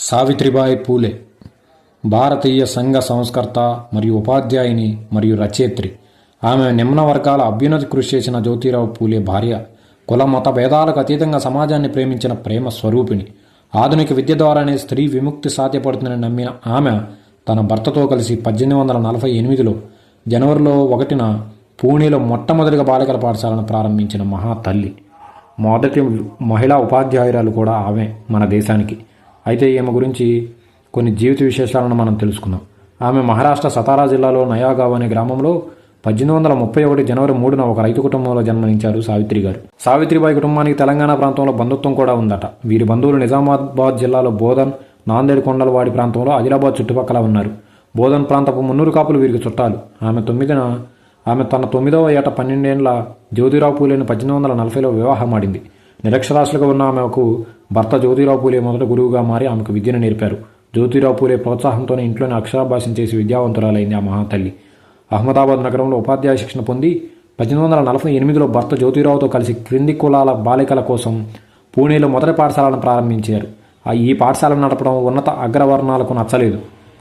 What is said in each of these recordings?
సావిత్రిబాయి పూలే భారతీయ సంఘ సంస్కర్త మరియు ఉపాధ్యాయుని మరియు రచయిత్రి. ఆమె నిమ్న వర్గాల అభ్యున్నతి కృషి చేసిన జ్యోతిరావు పూలే భార్య. కుల మత భేదాలకు అతీతంగా సమాజాన్ని ప్రేమించిన ప్రేమ స్వరూపిణి. ఆధునిక విద్య ద్వారానే స్త్రీ విముక్తి సాధ్యపడుతుందని నమ్మిన ఆమె తన భర్తతో కలిసి 1848లో జనవరిలో 1న పూణేలో మొట్టమొదటిగా బాలికల పాఠశాలను ప్రారంభించిన మహాతల్లి. మొదటి మహిళా ఉపాధ్యాయురాలు కూడా ఆమె మన దేశానికి. అయితే ఈమె గురించి కొన్ని జీవిత విశేషాలను మనం తెలుసుకుందాం. ఆమె మహారాష్ట్ర సతారా జిల్లాలో నయాగావ్ అనే గ్రామంలో 1831 జనవరి 3న ఒక రైతు కుటుంబంలో జన్మనించారు సావిత్రి గారు. సావిత్రిబాయి కుటుంబానికి తెలంగాణ ప్రాంతంలో బంధుత్వం కూడా ఉందట. వీరి బంధువులు నిజామాబాద్ జిల్లాలో బోధన్, నాందేడ్ కొండలవాడి ప్రాంతంలో ఆదిలాబాద్ చుట్టుపక్కల ఉన్నారు. బోధన్ ప్రాంతపు మున్నూరు కాపులు వీరికి చుట్టాలు. ఆమె తన 9వ ఏట 12 ఏళ్ల జ్యోతిరావు పూలేను 1840లో వివాహమాడింది. నిరక్షరాస్యులుగా ఉన్న ఆమెకు భర్త జ్యోతిరావు పూలే మొదట గురువుగా మారి ఆమెకు విద్యను నేర్పారు. జ్యోతిరావు పూలే ప్రోత్సాహంతోనే ఇంట్లోనే అక్షరాభ్యాసం చేసి విద్యావంతురాలైంది ఆ మహాతల్లి. అహ్మదాబాద్ నగరంలో ఉపాధ్యాయ శిక్షణ పొంది 1848లో భర్త జ్యోతిరావుతో కలిసి క్రింది కులాల బాలికల కోసం పూణేలో మొదటి పాఠశాలను ప్రారంభించారు. ఈ పాఠశాలను నడపడం ఉన్నత అగ్రవర్ణాలకు నచ్చలేదు.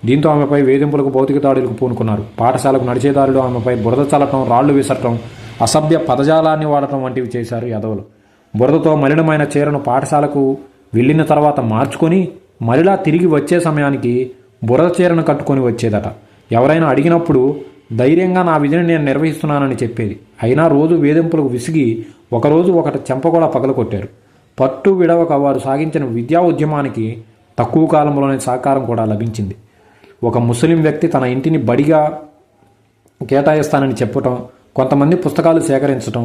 దీంతో ఆమెపై వేధింపులకు, భౌతిక దాడులకు పూనుకున్నారు. పాఠశాలకు నడిచేదారులు ఆమెపై బురద చల్లటం, రాళ్లు విసరటం, అసభ్య పదజాలాన్ని వాడటం వంటివి చేశారు యాదవులు. బురదతో మలినమైన చీరను పాఠశాలకు వెళ్ళిన తర్వాత మార్చుకొని మరలా తిరిగి వచ్చే సమయానికి బురద చీరను కట్టుకొని వచ్చేదట. ఎవరైనా అడిగినప్పుడు ధైర్యంగా నా విధిని నేను నిర్వహిస్తున్నానని చెప్పేది. అయినా రోజు వేధింపులకు విసిగి ఒకరోజు ఒకటి చెంప కూడా పగలకొట్టారు. పట్టు విడవక వారు సాగించిన విద్యా ఉద్యమానికి తక్కువ కాలంలోనే సహకారం కూడా లభించింది. ఒక ముస్లిం వ్యక్తి తన ఇంటిని బడిగా కేటాయిస్తానని చెప్పటం, కొంతమంది పుస్తకాలు సేకరించటం,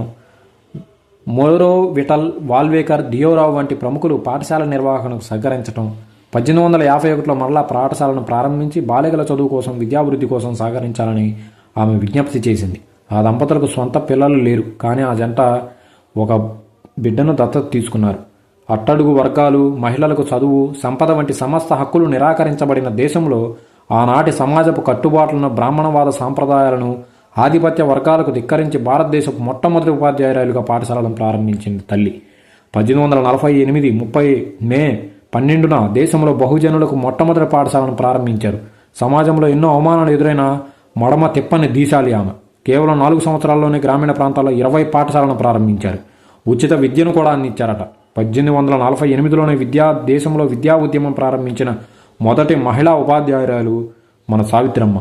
మోరో విఠల్, వాల్వేకర్, దియోరావు వంటి ప్రముఖులు పాఠశాల నిర్వహణకు సహకరించటం, 1851లో మరలా పాఠశాలను ప్రారంభించి బాలికల చదువు కోసం, విద్యాభివృద్ధి కోసం సహకరించాలని ఆమె విజ్ఞప్తి చేసింది. ఆ దంపతులకు సొంత పిల్లలు లేరు, కానీ ఆ జంట ఒక బిడ్డను దత్తత తీసుకున్నారు. అట్టడుగు వర్గాలు, మహిళలకు చదువు, సంపద వంటి సమస్త హక్కులు నిరాకరించబడిన దేశంలో ఆనాటి సమాజపు కట్టుబాట్లను, బ్రాహ్మణవాద సాంప్రదాయాలను, ఆధిపత్య వర్గాలకు ధిక్కరించి భారతదేశపు మొట్టమొదటి ఉపాధ్యాయురాలుగా పాఠశాలను ప్రారంభించింది తల్లి. 1848 30 మే 12న దేశంలో బహుజనులకు మొట్టమొదటి పాఠశాలను ప్రారంభించారు. సమాజంలో ఎన్నో అవమానాలు ఎదురైన మడమ తిప్పని దీశాలి ఆమె. కేవలం 4 సంవత్సరాల్లోనే గ్రామీణ ప్రాంతాల్లో 20 పాఠశాలను ప్రారంభించారు. ఉచిత విద్యను కూడా అందించారట. 1848లోనే దేశంలో విద్యా ఉద్యమం ప్రారంభించిన మొదటి మహిళా ఉపాధ్యాయురాలు మన సావిత్రమ్మ.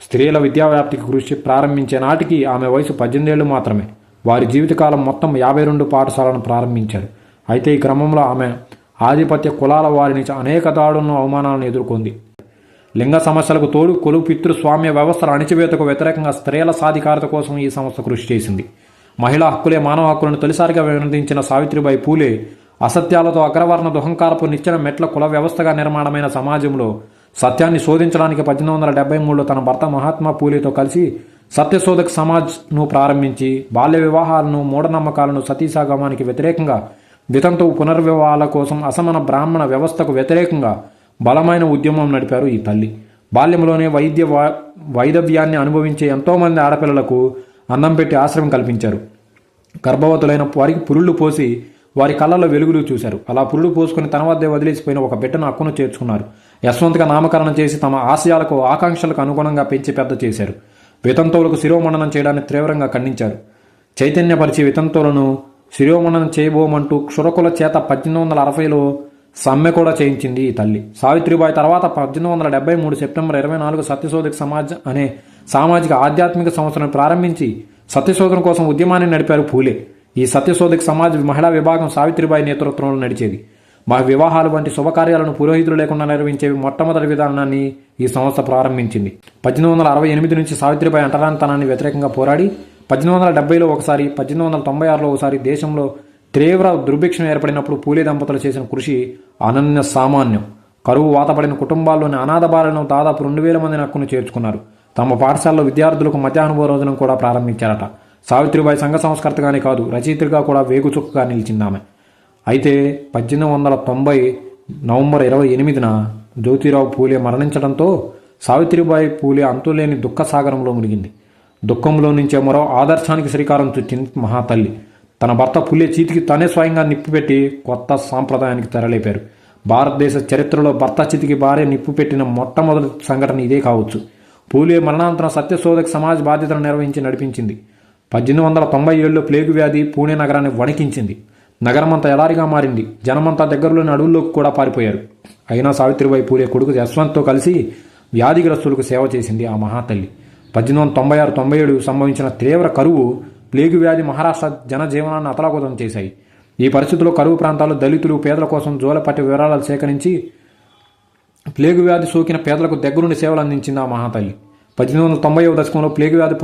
స్త్రీల విద్యావ్యాప్తికి కృషి ప్రారంభించే నాటికి ఆమె వయసు 18 ఏళ్లు మాత్రమే. వారి జీవితకాలం మొత్తం 52 పాఠశాలను ప్రారంభించారు. అయితే ఈ క్రమంలో ఆమె ఆధిపత్య కులాల వారిని అనేక దాడులను, అవమానాలను ఎదుర్కొంది. లింగ సమస్యలకు తోడు కులు పితృస్వామ్య వ్యవస్థల అణిచివేతకు వ్యతిరేకంగా స్త్రీల సాధికారత కోసం ఈ సంస్థ కృషి చేసింది. మహిళా హక్కులే మానవ హక్కులను తొలిసారిగా వినదించిన సావిత్రిబాయి పూలే అసత్యాలతో అగ్రవర్ణ దుహంకారపు నిచ్చెన మెట్ల కుల వ్యవస్థగా నిర్మాణమైన సమాజంలో సత్యాన్ని శోధించడానికి 1873లో తన భర్త మహాత్మా పూలేతో కలిసి సత్యశోధక్ సమాజ్ను ప్రారంభించి బాల్య వివాహాలను, మూఢనమ్మకాలను, సతీసాగమానికి వ్యతిరేకంగా, వితంతువు పునర్వివాహాల కోసం, అసమాన బ్రాహ్మణ వ్యవస్థకు వ్యతిరేకంగా బలమైన ఉద్యమం నడిపారు ఈ తల్లి. బాల్యంలోనే వైదవ్యాన్ని అనుభవించే ఎంతోమంది ఆడపిల్లలకు అన్నం పెట్టి ఆశ్రయం కల్పించారు. గర్భవతులైన వారికి పురుళ్ళు పోసి వారి కళ్ళలో వెలుగులు చూశారు. అలా పురుడు పోసుకుని తన వద్దే వదిలేసిపోయిన ఒక బిడ్డను హక్కును చేర్చుకున్నారు. యశ్వంత్గా నామకరణం చేసి తమ ఆశయాలకు, ఆకాంక్షలకు అనుగుణంగా పెంచి పెద్ద చేశారు. వితంతువులకు శిరోమండనం చేయడాన్ని తీవ్రంగా ఖండించారు. చైతన్యపరిచి వితంతువులను శిరోమండనం చేయబోమంటూ క్షురకుల చేత 1860లో సమ్మె కూడా చేయించింది ఈ తల్లి. సావిత్రిబాయి తర్వాత 1873 సెప్టెంబర్ 24 సత్యశోధక్ సమాజ్ అనే సామాజిక ఆధ్యాత్మిక సంస్థను ప్రారంభించి సత్యశోధన కోసం ఉద్యమాన్ని నడిపారు పూలే. ఈ సత్యశోధక్ సమాజ్ మహిళా విభాగం సావిత్రిబాయి నేతృత్వంలో నడిచేది. వివాహాలు వంటి శుభకార్యాలను పురోహితులు లేకుండా నిర్వహించే మొట్టమొదటి విధానాన్ని ఈ సంస్థ ప్రారంభించింది. 1868 నుంచి సావిత్రిబాయి అంటరానితనాన్ని వ్యతిరేకంగా పోరాడి 1870లో ఒకసారి, 1896లో ఒకసారి దేశంలో తీవ్ర దుర్భిక్షం ఏర్పడినప్పుడు పూలే దంపతులు చేసిన కృషి అనన్య సామాన్యం. కరువు వాతపడిన కుటుంబాల్లోని అనాథ బాలను దాదాపు 2000 మందిని హక్కును చేర్చుకున్నారు. తమ పాఠశాలలో విద్యార్థులకు మధ్యాహ్న భోజనం కూడా ప్రారంభించారట. సావిత్రిబాయి సంఘ సంస్కర్తగానే కాదు, రచయిత్రిగా కూడా వేగుచుక్కగా నిలిచిందామె. అయితే 1890 నవంబర్ 28న జ్యోతిరావు పూలే మరణించడంతో సావిత్రిబాయి పూలే అంతులేని దుఃఖ సాగరంలో మునిగింది. దుఃఖంలో నుంచే మరో ఆదర్శానికి శ్రీకారం చుట్టింది మహాతల్లి. తన భర్త పూలే చీతికి తనే స్వయంగా నిప్పిపెట్టి కొత్త సాంప్రదాయానికి తెరలేపారు. భారతదేశ చరిత్రలో భర్త చితికి భార్య నిప్పు పెట్టిన మొట్టమొదటి సంఘటన ఇదే కావచ్చు. పూలే మరణానంతరం సత్యశోధక్ సమాజ్ బాధ్యతను నిర్వహించి నడిపించింది. 1897లో ప్లేగు వ్యాధి పూణే నగరాన్ని వణికించింది. నగరమంతా ఎడారిగా మారింది. జనమంతా దగ్గరలోని అడవుల్లోకి కూడా పారిపోయారు. అయినా సావిత్రిబాయి పూలే కొడుకు యశ్వంత్తో కలిసి వ్యాధిగ్రస్తులకు సేవ చేసింది ఆ మహాతల్లి. 1896-97 సంభవించిన తీవ్ర కరువు, ప్లేగు వ్యాధి మహారాష్ట్ర జనజీవనాన్ని అతలాకుతలం చేశాయి. ఈ పరిస్థితుల్లో కరువు ప్రాంతాల్లో దళితులు, పేదల కోసం జోలపట్టి వివరాలు సేకరించి ప్లేగు వ్యాధి సోకిన పేదలకు దగ్గరుండి సేవలు అందించింది ఆ మహాతల్లి. 1890వ దశకంలో ప్లేగు వ్యాధి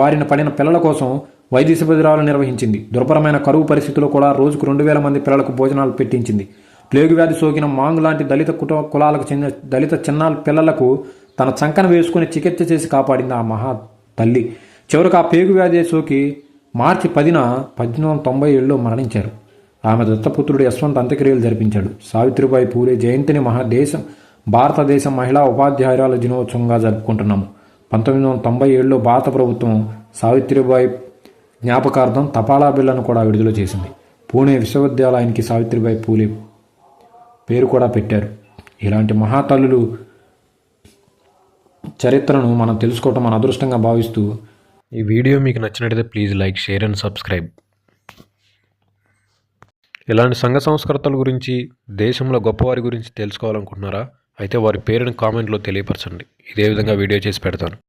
బారిన పడిన పిల్లల కోసం వైద్య శిబిరాలు నిర్వహించింది. దుర్భరమైన కరువు పరిస్థితుల్లో కూడా రోజుకు 2000 మంది పిల్లలకు భోజనాలు పెట్టించింది. ప్లేగు వ్యాధి సోకిన మాంగ్ లాంటి దళిత కులాలకు చెందిన దళిత చిన్న పిల్లలకు తన చంకన వేసుకుని చికిత్స చేసి కాపాడింది ఆ మహా తల్లి. చివరికి ఆ ప్లేగు వ్యాధి సోకి మార్చి 10న 1897లో మరణించారు. ఆమె దత్తపుత్రుడు యశ్వంత్ అంత్యక్రియలు జరిపించాడు. సావిత్రిబాయి పూలే జయంతిని భారతదేశం మహిళా ఉపాధ్యాయురాల దినోత్సవంగా జరుపుకుంటున్నాము. 1997లో భారత ప్రభుత్వం సావిత్రిబాయి జ్ఞాపకార్థం తపాలా బిళ్లను కూడా విడుదల చేసింది. పూణే విశ్వవిద్యాలయానికి సావిత్రిబాయి పూలే పేరు కూడా పెట్టారు. ఇలాంటి మహాతల్లులు చరిత్రను మనం తెలుసుకోవటం మన అదృష్టంగా భావిస్తూ ఈ వీడియో మీకు నచ్చినట్లయితే please like, share and subscribe. ఇలాంటి సంఘ సంస్కర్తల గురించి, దేశంలో గొప్పవారి గురించి తెలుసుకోవాలనుకుంటున్నారా? అయితే వారి పేరుని కామెంట్లో తెలియపరచండి. ఇదే విధంగా వీడియో చేసి పెడతాను.